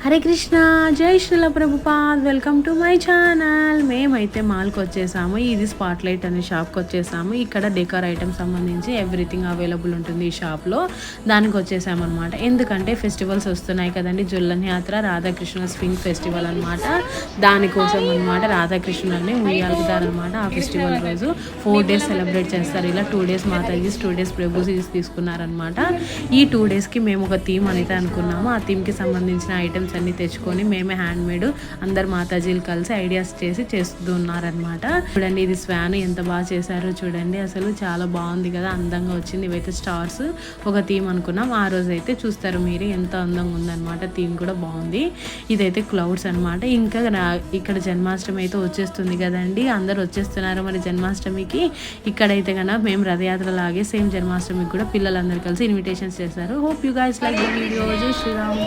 హరే కృష్ణ, జై Srila Prabhupad. Welcome to my channel. మేమైతే మాల్కి వచ్చేసాము. ఇది స్పాట్ లైట్ అనే షాప్కి వచ్చేసాము. ఇక్కడ డెకర్ ఐటమ్ సంబంధించి ఎవ్రీథింగ్ అవైలబుల్ ఉంటుంది ఈ షాప్లో. దానికి వచ్చేసాము అనమాట. ఎందుకంటే ఫెస్టివల్స్ వస్తున్నాయి కదండి, జుల్లన్ యాత్ర, రాధాకృష్ణ స్వింగ్ ఫెస్టివల్ అనమాట. దానికోసం అనమాట రాధాకృష్ణుని ఉయ్యాలుతారనమాట. ఆ ఫెస్టివల్ రోజు 4 days సెలబ్రేట్ చేస్తారు. ఇలా 2 days మాతాజీస్, 2 days ప్రభుజీస్ తీసుకున్నారనమాట. ఈ 2 daysకి మేము ఒక థీమ్ అనేది అనుకున్నాము. ఆ థీమ్కి సంబంధించిన ఐటమ్స్ అన్ని తెచ్చుకొని మేమే హ్యాండ్ మేడ్ అందరు మాతాజీలు కలిసి ఐడియాస్ చేసి చేస్తూ ఉన్నారనమాట. చూడండి, ఇది స్వాన్ ఎంత బాగా చేశారో చూడండి. అసలు చాలా బాగుంది కదా, అందంగా వచ్చింది. ఇవైతే స్టార్స్ ఒక థీమ్ అనుకున్నాం. ఆ రోజు అయితే చూస్తారు మీరు ఎంత అందంగా ఉందన్నమాట. థీమ్ కూడా బాగుంది. ఇదైతే క్లౌడ్స్ అనమాట. ఇంకా ఇక్కడ జన్మాష్టమి అయితే వచ్చేస్తుంది కదండి, అందరు వచ్చేస్తున్నారు మరి జన్మాష్టమికి. ఇక్కడైతే కనుక మేము రథయాత్ర లాగే సేమ్ జన్మాష్టమికి కూడా పిల్లలందరూ కలిసి ఇన్విటేషన్స్ చేశారు. Hope you guys like the video. జై శ్రీరామ్.